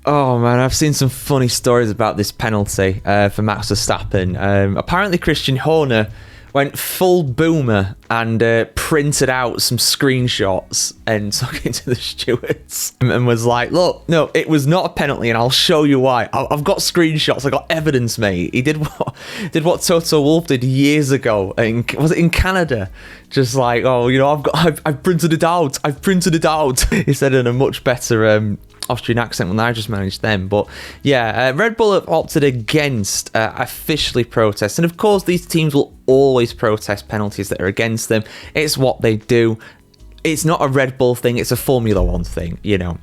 Oh man, I've seen some funny stories about this penalty for Max Verstappen. Apparently Christian Horner went full boomer and printed out some screenshots and took it to the stewards and was like, look, no, it was not a penalty and I'll show you why. I've got screenshots, I got evidence, mate. He did what Toto Wolff did years ago. Was it in Canada? Just like, oh, you know, I've printed it out. I've printed it out. He said in a much better Austrian accent when I just managed them. But yeah, Red Bull have opted against officially protest. And of course, these teams will always protest penalties that are against them. It's what they do. It's not a Red Bull thing. It's a Formula One thing, you know.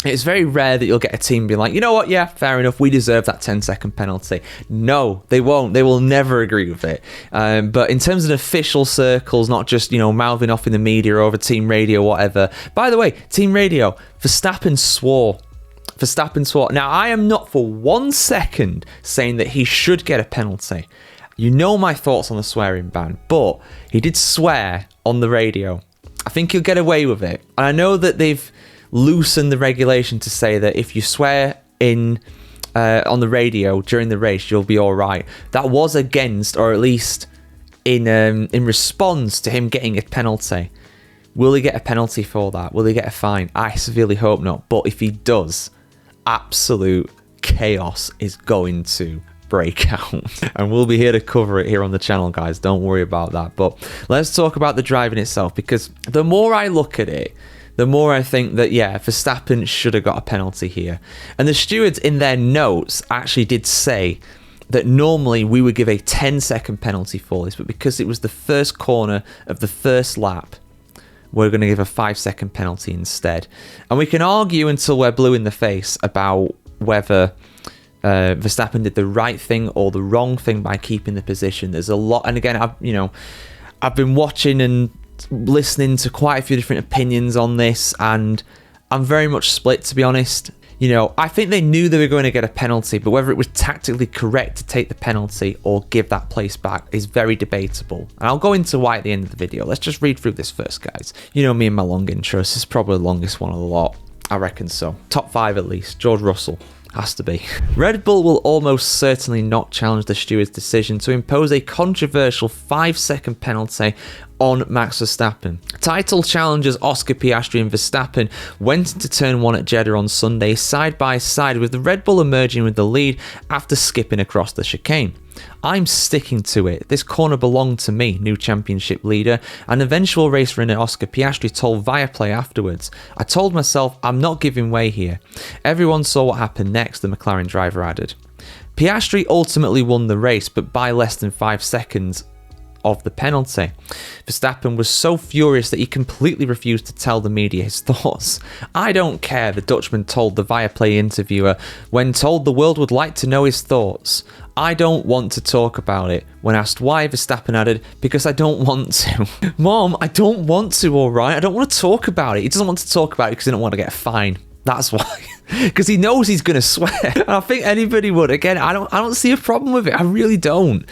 It's very rare that you'll get a team being like, you know what, yeah, fair enough, we deserve that 10-second penalty. No, they won't. They will never agree with it. But in terms of official circles, not just, you know, mouthing off in the media or over team radio, whatever. By the way, team radio, Verstappen swore. Now, I am not for 1 second saying that he should get a penalty. You know my thoughts on the swearing ban, but he did swear on the radio. I think he'll get away with it. And I know that they've loosen the regulation to say that if you swear in on the radio during the race, you'll be all right. That was against, or at least in response to him getting a penalty. Will he get a penalty for that? Will he get a fine? I severely hope not. But if he does, absolute chaos is going to break out. And we'll be here to cover it here on the channel, guys. Don't worry about that. But let's talk about the driving itself, because the more I look at it, the more I think that, yeah, Verstappen should have got a penalty here. And the stewards in their notes actually did say that normally we would give a 10-second penalty for this, but because it was the first corner of the first lap, we're going to give a 5-second penalty instead. And we can argue until we're blue in the face about whether Verstappen did the right thing or the wrong thing by keeping the position. There's a lot, and again, I've been watching and listening to quite a few different opinions on this, and I'm very much split, to be honest. You know, I think they knew they were going to get a penalty, but whether it was tactically correct to take the penalty or give that place back is very debatable. And I'll go into why at the end of the video. Let's just read through this first, guys. You know me and my long intros. This is probably the longest one of the lot. I reckon so. Top 5 at least. George Russell. Has to be. Red Bull will almost certainly not challenge the steward's decision to impose a controversial 5-second penalty on Max Verstappen. Title challengers Oscar Piastri and Verstappen went into turn 1 at Jeddah on Sunday side by side, with the Red Bull emerging with the lead after skipping across the chicane. I'm sticking to it. This corner belonged to me, new championship leader, and eventual race winner Oscar Piastri told Viaplay afterwards. I told myself I'm not giving way here. Everyone saw what happened next, the McLaren driver added. Piastri ultimately won the race, but by less than 5 seconds of the penalty. Verstappen was so furious that he completely refused to tell the media his thoughts. I don't care, the Dutchman told the Viaplay interviewer when told the world would like to know his thoughts. I don't want to talk about it. When asked why, Verstappen added, because I don't want to. Mom, I don't want to, alright? I don't want to talk about it. He doesn't want to talk about it because he don't want to get a fine. That's why. Because he knows he's going to swear. And I think anybody would. Again, I don't see a problem with it. I really don't.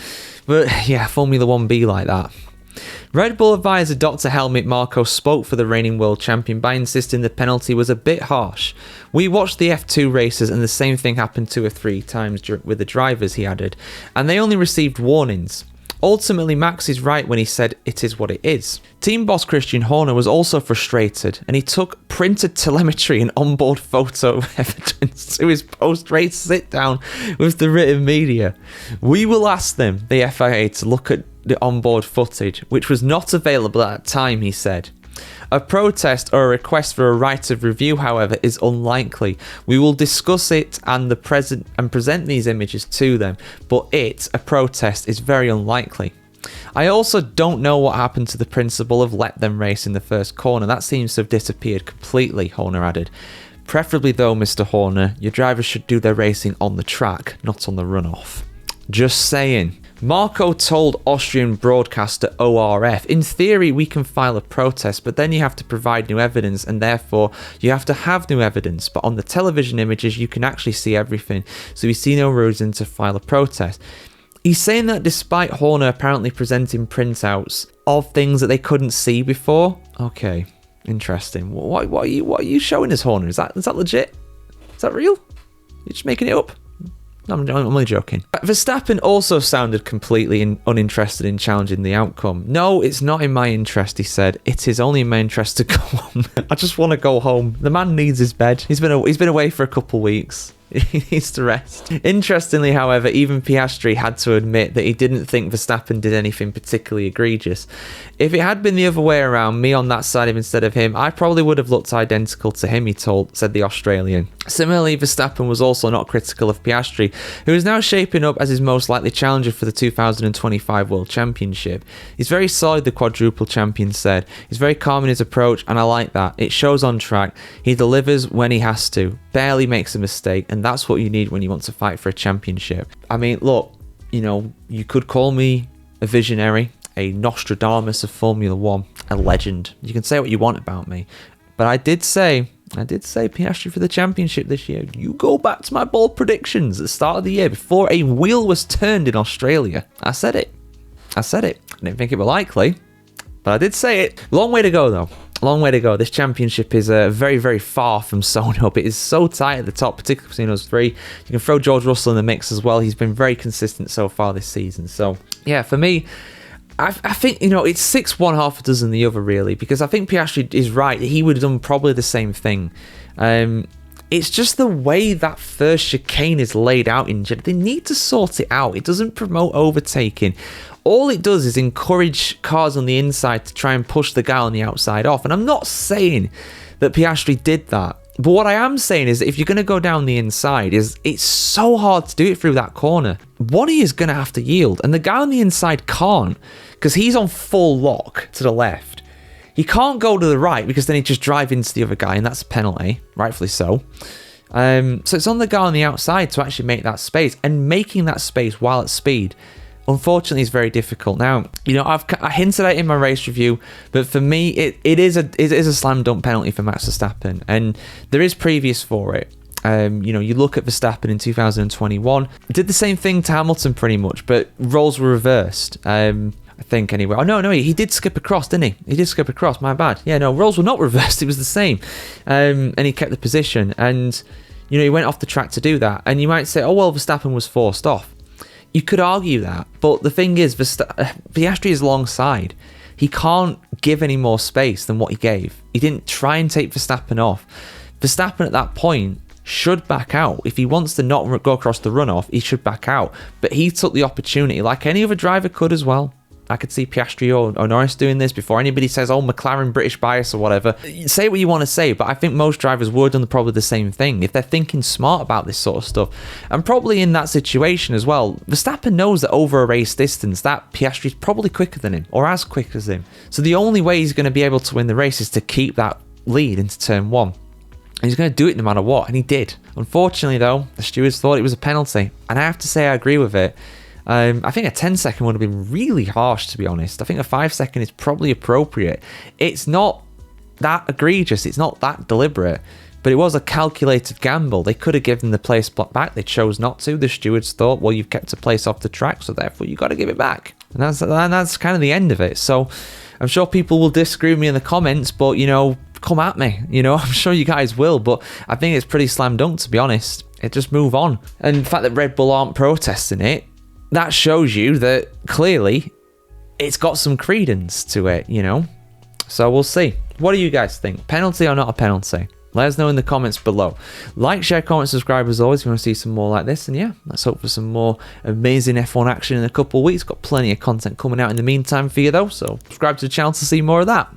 But yeah, Formula 1 be like that. Red Bull advisor Dr. Helmut Marko spoke for the reigning world champion by insisting the penalty was a bit harsh. We watched the F2 races and the same thing happened 2 or 3 times with the drivers, he added, and they only received warnings. Ultimately, Max is right when he said it is what it is. Team boss Christian Horner was also frustrated, and he took printed telemetry and onboard photo evidence to his post-race sit-down with the written media. We will ask them, the FIA, to look at the onboard footage, which was not available at that time, he said. A protest or a request for a right of review, however, is unlikely. We will discuss it and present these images to them, but a protest, is very unlikely. I also don't know what happened to the principle of let them race in the first corner. That seems to have disappeared completely, Horner added. Preferably though, Mr. Horner, your drivers should do their racing on the track, not on the runoff. Just saying. Marko told Austrian broadcaster ORF, in theory we can file a protest, but then you have to provide new evidence and therefore you have to have new evidence, but on the television images you can actually see everything, so we see no reason to file a protest. He's saying that despite Horner apparently presenting printouts of things that they couldn't see before. Okay, interesting. What are you showing us, Horner? Is that legit? Is that real? You're just making it up. I'm only joking. Verstappen also sounded completely uninterested in challenging the outcome. No, it's not in my interest, he said. It is only in my interest to go home. I just want to go home. The man needs his bed. He's been away for a couple weeks. He needs to rest. Interestingly, however, even Piastri had to admit that he didn't think Verstappen did anything particularly egregious. If it had been the other way around, me on that side instead of him, I probably would have looked identical to him, said the Australian. Similarly, Verstappen was also not critical of Piastri, who is now shaping up as his most likely challenger for the 2025 World Championship. He's very solid, the quadruple champion said. He's very calm in his approach, and I like that. It shows on track. He delivers when he has to, barely makes a mistake, and that's what you need when you want to fight for a championship. I mean, look, you could call me a visionary, a Nostradamus of Formula One, a legend. You can say what you want about me, but I did say Piastri for the championship this year. You go back to my bold predictions at the start of the year before a wheel was turned in Australia. I said it. I didn't think it was likely, but I did say it. Long way to go, though. Long way to go. This championship is very, very far from sewn up. It is so tight at the top, particularly between those three. You can throw George Russell in the mix as well. He's been very consistent so far this season. So, yeah, for me, I think, it's 6 one, half a dozen the other, really, because I think Piastri is right. He would have done probably the same thing. It's just the way that first chicane is laid out in Jeddah. They need to sort it out. It doesn't promote overtaking. All it does is encourage cars on the inside to try and push the guy on the outside off. And I'm not saying that Piastri did that. But what I am saying is that if you're going to go down the inside, it's so hard to do it through that corner. One of you is going to have to yield. And the guy on the inside can't, because he's on full lock to the left. He can't go to the right because then he'd just drive into the other guy, and that's a penalty, rightfully so. So it's on the guy on the outside to actually make that space. And making that space while at speed, unfortunately, is very difficult. Now, I hinted at it in my race review, but for me, it is a slam dunk penalty for Max Verstappen, and there is previous for it. You look at Verstappen in 2021, did the same thing to Hamilton pretty much, but roles were reversed. I think anyway. Oh, no, he did skip across, didn't he? He did skip across, my bad. Yeah, no, roles were not reversed, it was the same. And he kept the position, and, he went off the track to do that. And you might say, oh, well, Verstappen was forced off. You could argue that, but the thing is, Piastri is long side. He can't give any more space than what he gave. He didn't try and take Verstappen off. Verstappen at that point should back out. If he wants to not go across the runoff, he should back out. But he took the opportunity, like any other driver could as well. I could see Piastri or Norris doing this before anybody says, oh, McLaren British bias or whatever. Say what you want to say, but I think most drivers would have done probably the same thing if they're thinking smart about this sort of stuff. And probably in that situation as well, Verstappen knows that over a race distance, that Piastri is probably quicker than him or as quick as him. So the only way he's going to be able to win the race is to keep that lead into turn one. And he's going to do it no matter what, and he did. Unfortunately, though, the stewards thought it was a penalty, and I have to say I agree with it. I think a 10-second would have been really harsh, to be honest. I think a 5-second is probably appropriate. It's not that egregious. It's not that deliberate. But it was a calculated gamble. They could have given the place back. They chose not to. The stewards thought, well, you've kept a place off the track, so therefore you've got to give it back. And that's kind of the end of it. So I'm sure people will disagree with me in the comments, but, come at me. I'm sure you guys will. But I think it's pretty slam dunk, to be honest. Just move on. And the fact that Red Bull aren't protesting it, that shows you that clearly it's got some credence to it, So we'll see. What do you guys think? Penalty or not a penalty? Let us know in the comments below. Like, share, comment, subscribe as always if you want to see some more like this. And yeah, let's hope for some more amazing F1 action in a couple of weeks. Got plenty of content coming out in the meantime for you though. So subscribe to the channel to see more of that.